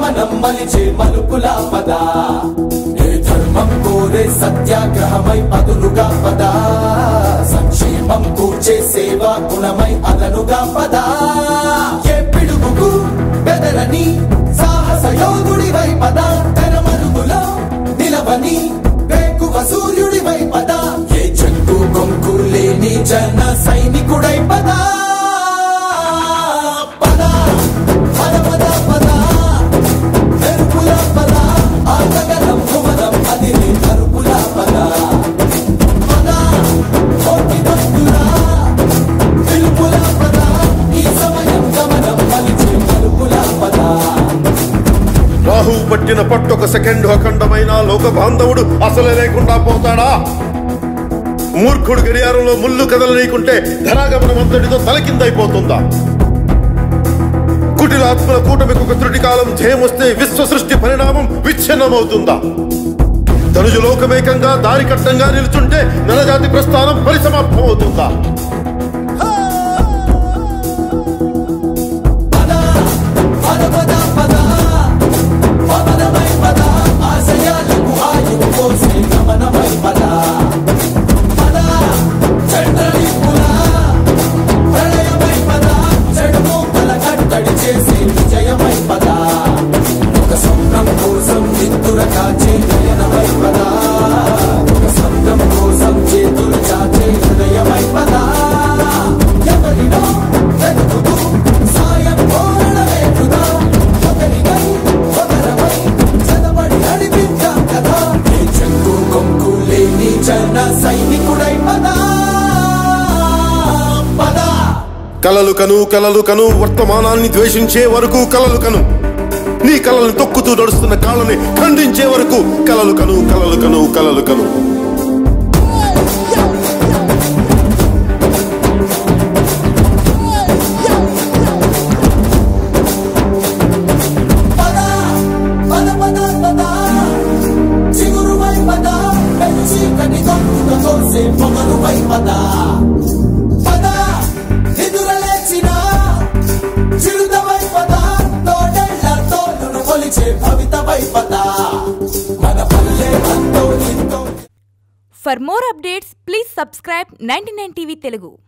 గమనం మలిచే మలుపులా పద ఏ ధర్మం కోరే సత్యాగ్రహమై పదులుగా పద సంక్షేమం కూర్చే సేవా గుణమై అదనుగా పద ఏ పిడుగుకు బెదరని సాహస యోధుడివై పద తెరమరుగులో నిలవని వేకువ సూర్యుడివై పద ఏ చెక్కు కొంకు లేని జన సైనికుడై పద రాహు పట్టిన పట్టొక సెకండ్ అఖండమైన లోక బాంధవుడు అసలే లేకుండా పోతాడా? మూర్ఖుడు గడియారంలో ముళ్ళు కదలనీకుంటే ధరాగమనం అంతటితో తలకిందైపోతుందా? కుటిలాత్మల కూటమికి ఒక త్రుటి కాలం జయమొస్తే విశ్వ సృష్టి పరిణామం విచ్ఛిన్నమవుతుందా? తనుజు లోకమేకంగా దారికట్టంగా నిలుచుంటే నరజాతి ప్రస్థానం పరిసమాప్తమవుతుందా? కలలు కను వర్తమానాన్ని ద్వేషించే వరకు కలలు కను, నీ కలలను తొక్కుతూ నడుస్తున్న కాళ్ళని ఖండించే వరకు కలలు కను కలలు కను కలలు కను. For more updates, please subscribe 99 TV Telugu.